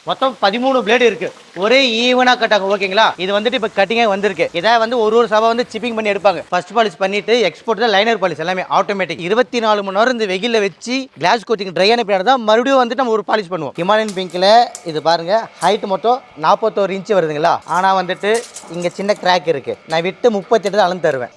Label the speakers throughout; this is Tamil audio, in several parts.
Speaker 1: மொத்தம் 13 பிளேடு இருக்கு. ஒரே ஈவனா கட்டாங்க. ஓகேங்களா? இது வந்துட்டு இப்ப கட்டிங்கே வந்திருக்கு. இதை வந்து ஒரு சபை வந்து சிப்பிங் பண்ணி எடுப்பாங்க. ஃபர்ஸ்ட் பாலிஷ் பண்ணிட்டு எக்ஸ்போர்ட்ல லைனர் பாலிஷ் எல்லாமே ஆட்டோமேட்டிக். 24 மணி நேரம் இந்த வெயில்ல வச்சு கிளாஸ் கோட்டிங் ட்ரை ஆன பின்னாடி தான் மறுபடியும் வந்துட்டு நம்ம ஒரு பாலிஷ் பண்ணுவோம். ஹிமாலயன் பிங்க்ல இது பாருங்க, ஹைட் மொத்தம் 41 இன்ச் வருதுங்களா. ஆனா வந்துட்டு இங்க சின்ன கிராக் இருக்கு. நான் விட்டு 38 அளந்து தருவேன்.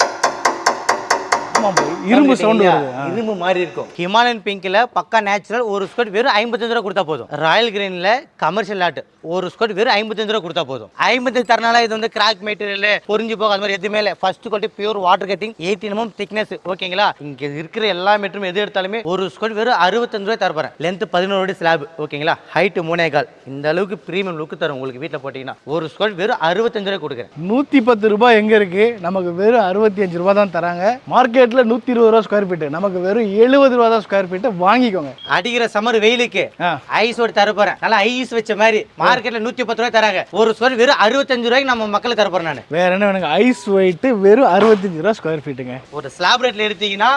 Speaker 2: இரும்பு சவுண்ட் வருது.
Speaker 1: இரும்பு மாதிரி இருக்கும். ஹிமாலயன் பிங்க்ல பக்கா நேச்சுரல் ஒரு ஸ்கொயர் வெறும் 55 ரூபா கொடுத்தா போதும். ராயல் கிரீன்ல கமர்ஷியல் ஆர்ட் ஒரு ஸ்கொயர் வெறும் 55 ரூபா கொடுத்தா போதும். 55 தரனால இது வந்து கிராக் மெட்டீரியல் பொறிஞ்சு போக அது மாதிரி எதுவுமே இல்லை. First quality pure water cutting 18 mm thickness. ஓகேங்களா? இங்க இருக்கிற எல்லா மெட்டரும் எது எடுத்தாலுமே ஒரு ஸ்கொயர் வெறும் 65 ரூபாய் தரப்போறேன். லென்த் 11 அடி ஸ்லாப். ஓகேங்களா? ஹைட் 3.25. இந்த அளவுக்கு பிரீமியம் லுக் தரும் உங்களுக்கு. வீட்டில் போட்டீங்கன்னா ஒரு ஸ்கொயர் வெறும் 65 ரூபாய் கொடுக்குறேன்.
Speaker 2: 110 ரூபாய் எங்க இருக்கு? நமக்கு வெறும் 65 ரூபாய் தான் தராங்க. மார்க்கெட்ல 120 ரூபா ஸ்கொயர் ஃபீட், நமக்கு வெறும் 70 ரூபா தான் ஸ்கொயர் ஃபீட். வாங்கிக்கோங்க.
Speaker 1: அடிக்கிற சம்மர் வெயிலுக்கு ஐஸ் ஓடி தரப்போறேன். நல்லா ஐஸ் வச்ச மாதிரி மார்க்கெட்ல 110 ரூபாய் தராங்க. ஒரு ஸ்கொயர் வெறும் 65 ரூபாய்க்கு நம்ம மக்களுக்கு தரப்போறேன். நான்
Speaker 2: வேற என்ன வேணுங்க? ஐஸ் வெயிட் வெறும் 65 ரூபா ஸ்கொயர் ஃபீட்டுங்க.
Speaker 1: ஒரு ஸ்லாப் ரேட்ல எடுத்தீங்கன்னா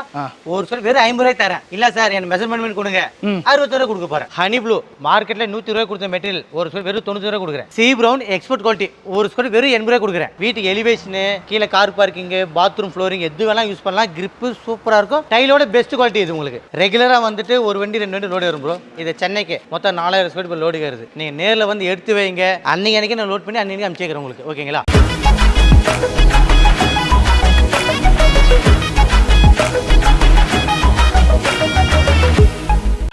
Speaker 1: ஒரு ஸ்கொயர் வெறும் 50 ரூபாய் தரேன். இல்ல சார் எனக்கு மெஷர்மென்ட் கொடுங்க, 60 ரூபாய் கொடுக்க போறேன். ஹனி ப்ளூ மார்க்கெட்ல 100 ரூபாய் கொடுத்த மெட்டீரியல் ஒரு ஸ்கொயர் வெறும் 90 ரூபாய் கொடுக்குறேன். சி பிரவுன் எக்ஸ்போர்ட் குவாலிட்டி ஒரு ஸ்கொயர் வெறும் 80 ரூபாய் கொடுக்குறேன். வீட்டுக்கு எலிவேஷன், கீழே கார் பார்க்கிங், பாத்ரூம் ஃப்ளோரிங் எது வேணா யூஸ் பண்ணலாம். கிரிப் சூப்பரா இருக்கும். டைலோட பெஸ்ட் குவாலிட்டி இது. உங்களுக்கு ரெகுலரா வந்துட்டு ஒரு வண்டி 2 வண்டி லோடு வரும் ப்ரோ. இது சென்னைக்கு மொத்தம் 4000 ஸ்கொயர் ஃபீட் லோடு வருது. நீங்க நேர்ல வந்து எடுத்து வைங்க. அன்னைக்கு நான் லோட் பண்ணி அன்னைக்கு அனுப்பிச்சிக்கிறேன் உங்களுக்கு. ஓகேங்களா?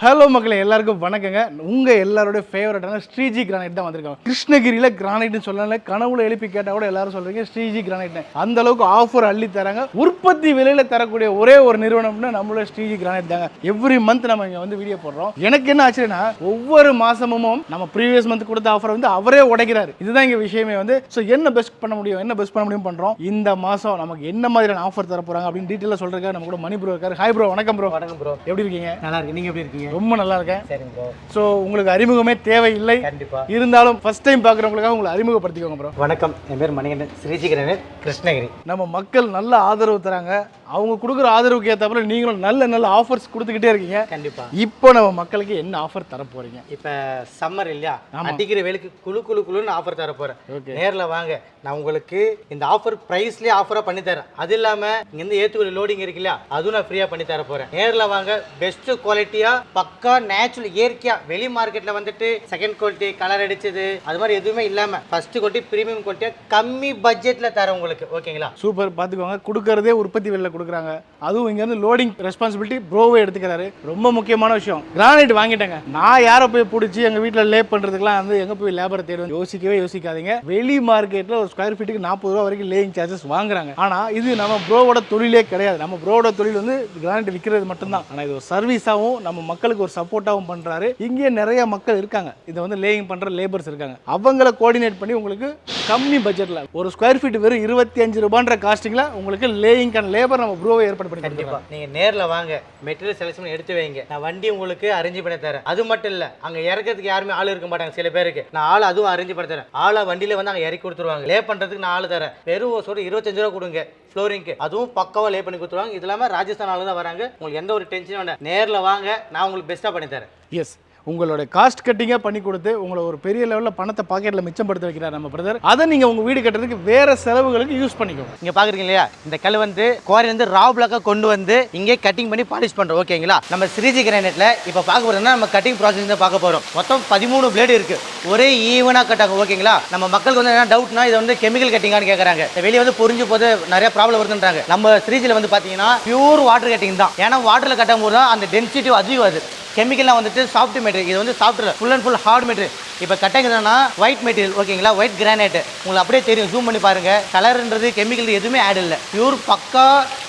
Speaker 2: ஹலோ மக்களே, எல்லாருக்கும் வணக்கங்க. உங்க எல்லாரோட ஃபேவரட்டான ஸ்ரீஜி கிரானைட் தான் வந்திருக்காங்க. கிருஷ்ணகிரியில கிரானைட்னு சொல்லல, கனவுல எழுப்பி கேட்டா கூட எல்லாரும் சொல்றீங்க ஸ்ரீஜி கிரானைட். அந்த அளவுக்கு ஆஃபர் அள்ளி தராங்க. உற்பத்தி விலையில தரக்கூடிய ஒரே ஒரு நிறுவனம்னா நம்மளோட ஸ்ரீஜி கிரானைட் தாங்க. எவ்ரி மந்த் நம்ம இங்க வந்து வீடியோ போடுறோம். எனக்கு என்ன ஆச்சுன்னா, ஒவ்வொரு மாசமும் நம்ம ப்ரீவியஸ் மந்த் கொடுத்த ஆஃபர் வந்து அவரே உடைக்கிறாரு. இதுதான் இங்க விஷயமே வந்து. ஸோ என்ன பெஸ்ட் பண்ண முடியும் பண்றோம். இந்த மாசம் நமக்கு என்ன மாதிரியான ஆஃபர் தர போறாங்க அப்படின்னு டீட்டெயிலாக சொல்றதுக்காக நம்ம கூட மணி ப்ரோ இருக்காரு. Hi bro. வணக்கம் ப்ரோ.
Speaker 1: வணக்கம் ப்ரோ.
Speaker 2: எப்படி இருக்கீங்க?
Speaker 1: நல்லா இருக்கு. நீங்க எப்படி இருக்கீங்க?
Speaker 2: ரொம்ப நல்லா இருக்கேன்.
Speaker 1: சரிங்க ப்ரோ.
Speaker 2: சோ உங்களுக்கு அறிமுகமே தேவையில்லை.
Speaker 1: கண்டிப்பா.
Speaker 2: இருந்தாலும் ஃபர்ஸ்ட் டைம் பார்க்குறவங்களுக்காக உங்களை அறிமுகப்படுத்திக்கோங்க ப்ரோ.
Speaker 1: வணக்கம், என் பேர் மணிகண்டன், ஸ்ரீஜி கிரானைட், கிருஷ்ணகிரி.
Speaker 2: நம்ம மக்கள் நல்ல ஆதரவு தராங்க. அவங்க கொடுக்குற ஆதரவுக்கு ஏற்றாப்புல நீங்களும் நல்ல ஆஃபர்ஸ் கொடுத்துக்கிட்டே இருக்கீங்க.
Speaker 1: கண்டிப்பா. இப்போ
Speaker 2: நம்ம மக்களுக்கு என்ன ஆஃபர் தர போறீங்க?
Speaker 1: இப்போ சம்மர் இல்லையா, அடிக்கிற வேலைக்கு குழுன்னு ஆஃபர் தர போறேன். நேர்ல வாங்க, நான் உங்களுக்கு இந்த ஆஃபர் பிரைஸ்லயே ஆஃபரா பண்ணி தரேன். அது இல்லாம இங்க இருந்து ஏத்துக்குள்ள லோடிங் இருக்கு இல்லையா, அதுவும் நான் ஃப்ரீயா பண்ணி தர போறேன். நேர்ல வாங்க. பெஸ்ட் குவாலிட்டியா பக்கா நேச்சுரல் இயற்கையா. வெளி மார்க்கெட்ல வந்துட்டு செகண்ட் குவாலிட்டி கலர் அடிச்சது அது மாதிரி எதுவுமே இல்லாம ஃபர்ஸ்ட் குவாலிட்டி பிரீமியம் குவாலிட்டியா கம்மி பட்ஜெட்ல தரேன் உங்களுக்கு. ஓகேங்களா?
Speaker 2: சூப்பர். பாத்துக்கோங்க, கொடுக்கறதே உற்பத்தி விலையில கொடுக்குறாங்க. அதுவும் இங்க இருந்து லோடிங் ரெஸ்பான்சிபிலிட்டி ப்ரோவே எடுத்துக்கிறாரு. ரொம்ப முக்கியமான விஷயம். கிரானைட் வாங்கிட்டேங்க, நான் யாரை போய் பிடிச்சி எங்க வீட்டுல லேப் பண்றதுக்குலாம் வந்து எங்க போய் லேபரை தேடுவோம் யோசிக்கவே யோசிக்காதீங்க. வெளி மார்க்கெட்ல ஒரு ஸ்கொயர் ஃபீட்டுக்கு 40 ரூபா வரைக்கும் லேயிங் சார்ஜஸ் வாங்குறாங்க. ஆனா இது நம்ம ப்ரோவோட தொழிலே கிடையாது. நம்ம ப்ரோவோட தொழில் வந்து கிரானைட் விற்கிறது மட்டும்தான். ஆனா இது ஒரு சர்வீஸாகவும் நம்ம மக்களுக்கு ஒரு சப்போர்ட்டாகவும் பண்றாரு. இங்கே நிறைய மக்கள் இருக்காங்க, இதை வந்து லேயிங் பண்ற லேபர்ஸ் இருக்காங்க. அவங்கள கோஆர்டினேட் பண்ணி உங்களுக்கு கம்மி பட்ஜெட்ல ஒரு ஸ்கொயர் ஃபீட் வெறும் 25 ரூபான்ற காஸ்டிங்ல உங்களுக்கு லேயிங்கான லேபர் நம்ம ப்ரோவை ஏற்பாடு பண்ணி.
Speaker 1: கண்டிப்பா நீங்க நேர்ல வாங்க, மெட்டீரியல் செலக்ஷன் எடுத்து வைங்க. நான் வண்டி உங்களுக்கு அரேஞ்ச் பண்ணி தரேன். அது மட்டும் இல்ல, அங்க இறக்கிறதுக்கு யாருமே ஆள் இருக்க மாட்டாங்க. சில பேருக்கு நான் ஆள் அதுவும் அரேஞ்ச் பண்ணி தரேன். ஆளை வண்டியில வந்து அங்க இறக்கி கொடுத்துருவாங்க. லே பண்றதுக்கு நான் ஆள் தரேன். வெறும் 25 ரூபா கொடுங்க ஃப்ளோரிங்க்கு, அதுவும் பக்காவா லே பண்ணி கொடுத்துருவாங்க. இது இல்லாம ராஜஸ்தான் ஆளு தான் வராங்க. உங்களுக்கு எந்த ஒரு டென்ஷனும் வேண்டாம். நேர்ல வாங்க, நான் உங்களுக்கு பெஸ்டா பண்ணி தரேன்.
Speaker 2: எஸ், உங்களோட காஸ்ட் கட்டிங்காக பண்ணி கொடுத்து உங்களை ஒரு பெரிய லெவலில் பணத்தை பாக்கெட்டில் மிச்சப்படுத்த வைக்கிறார் நம்ம பிரதர். அதை நீங்கள் உங்கள் வீடு கட்டுறதுக்கு வேற செலவுகளுக்கு யூஸ் பண்ணிக்கோங்க.
Speaker 1: இங்கே பார்க்குறீங்க இல்லையா, இந்த கல் வந்து குவாரி வந்து ரா பிளாக்காக கொண்டு வந்து இங்கே கட்டிங் பண்ணி பாலிஷ் பண்ணுறோம். ஓகேங்களா? நம்ம ஸ்ரீஜி கிரானைட்ல இப்போ பார்க்க போகிறோம்னா நம்ம கட்டிங் ப்ராசஸ் தான் பார்க்க போகிறோம். மொத்தம் 13 பிளேடு இருக்குது. ஒரே ஈவனாக கட்டாங்க. ஓகேங்களா? நம்ம மக்களுக்கு வந்து என்ன டவுட்னா, இது வந்து கெமிக்கல் கட்டிங்கான்னு கேட்குறாங்க. வெளியே வந்து பொறிஞ்சு போது நிறைய ப்ராப்ளம் வருதுன்றாங்க. நம்ம ஸ்ரீஜியில் வந்து பார்த்தீங்கன்னா பியூர் வாட்டர் கட்டிங் தான். ஏன்னா வாட்டரில் கட்டும் போது தான் அந்த டென்சிட்டி அதிகம். அது கெமிக்கல்லாம் வந்துட்டு சாஃப்ட் மெட்டீரியல், இது வந்து soft full and full heart material. இப்போ கட்டங்கன்னா ஒயிட் மெட்டீரியல். ஓகேங்களா? ஒயிட் கிரானைட் உங்களுக்கு அப்படியே தெரியும். ஜூம் பண்ணி பாருங்க. கலர்ன்றது கெமிக்கல் எதுவுமே ஆட் இல்லை. பியூர் பக்கா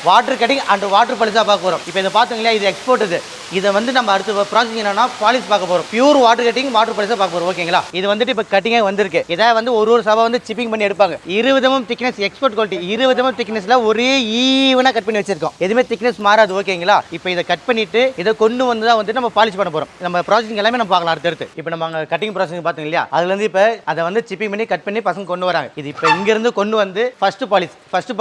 Speaker 1: வாட்டர் கட்டிங் அண்ட் வாட்டர் பாலிஷாக பார்க்க போகிறோம். இப்போ இதை பார்த்தீங்களா, இது எக்ஸ்போர்ட். இது இதை வந்து நம்ம அடுத்த ப்ராசஸ் என்னன்னா பாலிஷ் பார்க்க போகிறோம். பியூர் வாட்டர் கட்டிங் வாட்டர் பாலிஷாக பார்க்க போகிறோம். ஓகேங்களா? இது வந்துட்டு இப்போ கட்டிங்காக வந்திருக்கு. இதை வந்து ஒரு சபை வந்து சிப்பிங் பண்ணி எடுப்பாங்க. 20 mm thickness export quality. 20 mm திக்னஸ்ல ஒரே ஈவனாக கட் பண்ணி வச்சிருக்கோம். எதுவுமே திக்னஸ் மாறாது. ஓகேங்களா? இப்போ இதை கட் பண்ணிட்டு இதை கொண்டு வந்து தான் வந்துட்டு நம்ம பாலிஷ் பண்ண போகிறோம். நம்ம ப்ராசஸிங் எல்லாமே நம்ம பார்க்கலாம் அடுத்தடுத்து. இப்போ நம்ம அங்கே கட்டிங் ப்ராசஸ் பசங்க பாத்தீங்க இல்லையா, அதுல இருந்து இப்ப அதை வந்து சிப்பிங் பண்ணி கட் பண்ணி பசங்க கொண்டு வராங்க. இது இப்ப இங்க இருந்து கொண்டு வந்து ஃபர்ஸ்ட்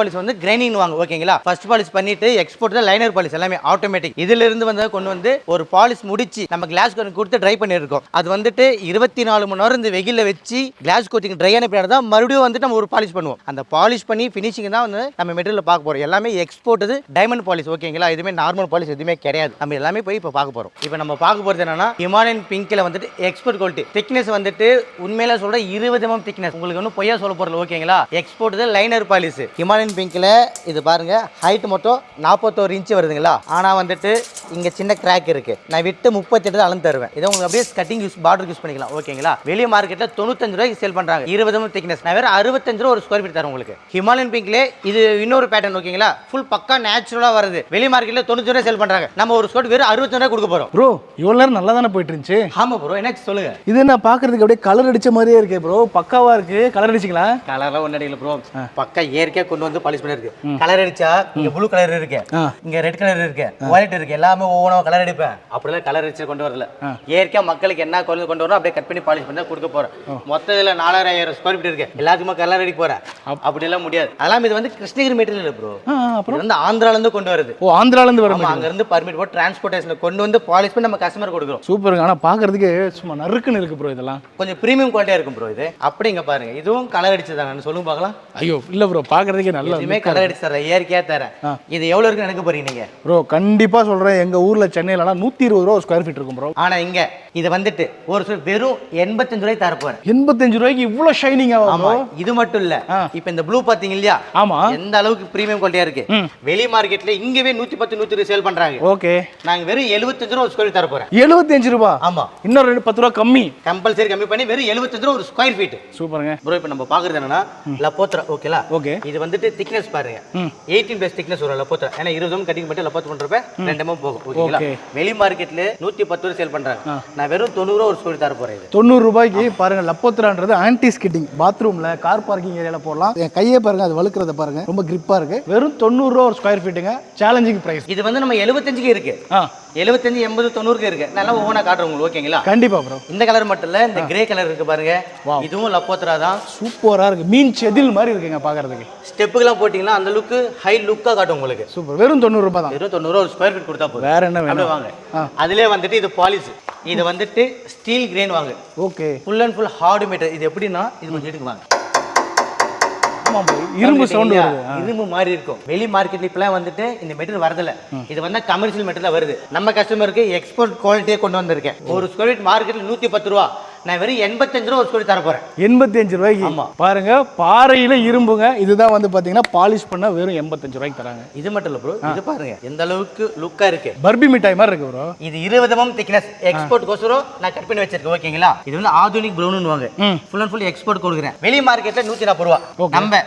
Speaker 1: பாலிஷ் வந்து கிரைண்டிங் வாங்க ஓகேங்களா. ஃபர்ஸ்ட் பாலிஷ் பண்ணிட்டு எக்ஸ்போர்ட் லைனர் பாலிஷ் எல்லாமே ஆட்டோமேட்டிக். இதுல இருந்து வந்து கொண்டு வந்து ஒரு பாலிஷ் முடிச்சு நம்ம கிளாஸ் கோட்டிங் கொடுத்து ட்ரை பண்ணிருக்கோம். அது வந்துட்டு 24 மணி நேரம் இந்த வெயில்ல வச்சு கிளாஸ் கோட்டிங் ட்ரை ஆன பின்னாடி தான் மறுபடியும் வந்துட்டு நம்ம ஒரு பாலிஷ் பண்ணுவோம். அந்த பாலிஷ் பண்ணி ஃபினிஷிங் தான் வந்து நம்ம மெட்டீரியல் பார்க்க போறோம். எல்லாமே எக்ஸ்போர்ட் டைமண்ட் பாலிஷ் ஓகேங்களா. இதுமே நார்மல் பாலிஷ் எதுவுமே கிடையாது. நம்ம எல்லாமே போய் இப்போ பார்க்க போறோம். இப்போ நம்ம பார்க்க போறது என்னன்னா ஹிமாலயன் பிங்க்ல வந்துட்டு எக்ஸ்போர்ட் குவாலிட்டி திக்னஸ் வந்துட்டு உண்மையில சொல்ற 20 mm திக்னஸ். உங்களுக்கு ஒன்றும் பொய்யா சொல்ல போறல ஓகேங்களா. எக்ஸ்போர்ட் லைனர் பாலிஷ் ஹிமாலயன் பிங்க்ல இது பாருங்க ஹைட் மொத்தம் 41 இன்ச் வருதுங்களா. ஆனா வந்துட்டு இங்க சின்ன கிராக் இருக்கு. நான் விட்டு 38 அளந்து தருவேன். இதை உங்களுக்கு அப்படியே கட்டிங் யூஸ் பார்டர் யூஸ் பண்ணிக்கலாம் ஓகேங்களா. வெளிய மார்க்கெட்ல 95 ரூபாய்க்கு சேல் பண்றாங்க 20 mm திக்னஸ். நான் வேற 65 ரூபாய் ஒரு ஸ்கொயர் ஃபீட் தரேன் உங்களுக்கு. ஹிமாலயன் பிங்க்ல இது இன்னொரு பேட்டர்ன் ஓகேங்களா. ஃபுல் பக்கா நேச்சுரலா வருது. வெளி மார்க்கெட்ல 90 ரூபாய் சேல் பண்றாங்க. நம்ம ஒரு ஸ்கொயர் வெறும் 65 ரூபாய் கொடுக்க போறோம்.
Speaker 2: ப்ரோ இவ்வளவு நேரம் நல்லா தானே போயிட்டு இருந்துச்சு.
Speaker 1: ஆமா ப்ரோ, என்னாச்சு சொல்லுங்க.
Speaker 2: இது என்ன பாக்குறதுக்கு அப்படியே கலர் அடிச்ச மாதிரியே இருக்கு ப்ரோ. பக்காவா இருக்கு. கலர் அடிச்சிங்களா?
Speaker 1: கலர்லாம் ஒன்றும் அடிக்கல ப்ரோ. பக்கா இயற்கையா கொண்டு வந்து பாலிஷ் பண்ணிருக்கு. கலர் அடிச்சா இங்க ப்ளூ கலர் இருக்கு, இங்க ரெட் கலர் இருக்கு, ஒயிட் இருக்கு, எல்லாமே ஒவ்வொன்றும் கலர் அடிப்பேன். அப்படிலாம் கலர் அடிச்சு கொண்டு வரல. இயற்கையா மக்களுக்கு என்ன கொண்டு வரணும் அப்படியே கட் பண்ணி பாலிஷ் பண்ணி கொடுக்க போறேன். மொத்தத்துல 4000 ஸ்கொயர் ஃபீட் இருக்கு. எல்லாத்துக்குமே கலர் அடிக்க போறேன். அப்படி எல்லாம் முடியாது. அதெல்லாம் இது வந்து கிருஷ்ணகிரி மெட்டீரியல் இல்ல ப்ரோ. அப்புறம் வந்து ஆந்திரால இருந்து கொண்டு வருது.
Speaker 2: ஓ ஆந்திரால இருந்து வரும்.
Speaker 1: அங்க இருந்து பர்மிட் போட்டு டிரான்ஸ்போர்ட்டேஷன் கொண்டு வந்து பாலிஷ் பண்ணி நம்ம கஸ்டமர் கொடுக்குறோம்.
Speaker 2: சூப்பருங்க. ஆனா பாக்குறதுக்கு சும்மா நறுக்குன்னு இருக்கு ப்ரோ. இதெல்லாம்
Speaker 1: கொஞ்சம் பிரீமியம் குவாலிட்டியா இருக்கும் ப்ரோ. இது அப்படிங்க பாருங்க. இதுவும் கலர் அடிச்சதானு சொல்லுங்க பார்க்கலாம்.
Speaker 2: ஐயோ இல்ல ப்ரோ, பாக்குறதுக்கே நல்லா
Speaker 1: இதுமே கலர் அடிச்சு தரேன், இயற்கையா தரேன். இது எவ்வளவு இருக்குன்னு நினைக்க போறீங்க நீங்க?
Speaker 2: ப்ரோ கண்டிப்பா சொல்றேன், எங்க ஊர்ல சென்னையில 120 ரூபா ஸ்கொயர் ஃபீட் இருக்கும் ப்ரோ.
Speaker 1: ஆனா இங்க இது வந்துட்டு ஒரு வெறும் 85 ரூபாய்க்கு தர போறேன்.
Speaker 2: 85 ரூபாய்க்கு இவ்வளவு ஷைனிங் ஆகும்.
Speaker 1: ஆமா, இது மட்டும் இல்ல. இப்போ இந்த ப்ளூ பாத்தீங்க இல்லையா?
Speaker 2: ஆமா.
Speaker 1: எந்த அளவுக்கு பிரீமியம் குவாலிட்டியா இருக்கு. வெளி மார்க்கெட்ல இங்கவே 110 120 சேல் பண்றாங்க.
Speaker 2: ஓகே.
Speaker 1: நாங்க வெறும் 75 ரூபாய் ஸ்கொயர் தர போறேன்.
Speaker 2: 75 ரூபாய்?
Speaker 1: ஆமா.
Speaker 2: இன்னொரு 10 ரூபாய் கம்மி.
Speaker 1: கம்பல்சரி கம்மி பண்ணி வெறும் 75 ரூபாய் ஒரு ஸ்கொயர் ஃபீட்.
Speaker 2: சூப்பருங்க
Speaker 1: ப்ரோ. இப்போ நம்ம பாக்குறது என்னன்னா லப்போத்ரா ஓகேலா.
Speaker 2: ஓகே.
Speaker 1: இது வந்துட்டு திக்னஸ் பாருங்க 18+ திக்னஸ் வரும் லப்போத்ரா. ஏன்னா 20 mm கட்டிங் மட்டும் லப்போத் பண்றப்ப 2 mm போகும் ஓகேங்களா. வெளி மார்க்கெட்ல 110 ரூபாய் சேல் பண்றாங்க. நான் வெறும் 90 ரூபாய் ஒரு ஸ்கொயர் தர போறேன். இது
Speaker 2: 90 ரூபாய்க்கு பாருங்க. லப்போத்ரான்றது ஆன்டி ஸ்கிட்டிங். பாத்ரூம்ல கார் பார்க்கிங் ஏரியால போடலாம். என் கையே பாருங்க, அது வழுக்கிறத பாருங்க, ரொம்ப கிரிப்பா இருக்கு. வெறும் 90 ரூபாய் ஒரு ஸ்கொயர் ஃபீட்டுங்க. Challenging price.
Speaker 1: இது வந்து நம்ம 75க்கு இருக்கு. 75 80 90க்கு இருக்கு. நல்லா ஒவ்வொன்றா காட்டுறேன் உங்களுக்கு ஓகேங்களா.
Speaker 2: கண்டிப்பா ப்ரோ.
Speaker 1: இந்த கலர் மட்டும் இல்ல, இந்த கிரே கலர் இருக்கு பாருங்க. இதுவும் லப்போத்ரா தான்.
Speaker 2: சூப்பரா இருக்கு. மீன் செதில் மாதிரி இருக்குங்க பாக்குறதுக்கு.
Speaker 1: ஸ்டெப்புக்குலாம் போட்டீங்கன்னா அந்த லுக்கு ஹை லுக்கா காட்டும் உங்களுக்கு.
Speaker 2: சூப்பர். வெறும் 90 ரூபாய் தான்.
Speaker 1: வெறும் 90 ரூபாய் ஒரு ஸ்கொயர் ஃபீட் கொடுத்தா போதும்.
Speaker 2: வேற என்ன வேணும்?
Speaker 1: வாங்க. அதுலயே வந்துட்டு இது பாலிஷ். இது வந்துட்டு ஸ்டீல் கிரெயின் வாங்க.
Speaker 2: Okay.
Speaker 1: Full and full heart material. இது எப்படின்னா இது கொஞ்சம் எடுங்க வாங்க.
Speaker 2: ஆமா ப்ரோ, இரும்பு சவுண்ட் வருது.
Speaker 1: இரும்பு மாதிரி இருக்கும். வெளி மார்க்கெட்ல இப்பலாம் வந்துட்டு இந்த மெட்டீரியல் வரதில்ல. இது வந்து கமர்ஷியல் மெட்டீரியல் வருது. நம்ம கஸ்டமருக்கு எக்ஸ்போர்ட் குவாலிட்டியே கொண்டு வந்திருக்கேன். ஒரு ஸ்கொயர் ஃபீட் மார்க்கெட்ல 110 ரூபாய். நான் வெறும் 85 ரூபாய் ஒரு ஸ்கொயர் தர போறேன்.
Speaker 2: 85 ரூபாய்க்கு.
Speaker 1: ஆமா.
Speaker 2: பாருங்க, பாறையில இரும்புங்க. இதுதான் வந்து பாத்தீங்கன்னா பாலிஷ் பண்ண வெறும் 85 ரூபாய்க்கு தராங்க.
Speaker 1: இது மட்டும் இல்ல ப்ரோ, இது பாருங்க எந்த அளவுக்கு லுக்கா இருக்கு.
Speaker 2: பர்பி மிட்டாய் மாதிரி இருக்கு ப்ரோ. இது
Speaker 1: 20 mm திக்னஸ். எக்ஸ்போர்ட் கோசரம் நான் கட் பண்ணி வச்சிருக்கேன் ஓகேங்களா. இது வந்து ஆதுனிக் ப்ரௌன் வாங்க. ஃபுல் அண்ட் ஃபுல் எக்ஸ்போர்ட் கொடுக்குறேன். வெளி மார்க்கெட்ல 140 ரூபாய். நம்ம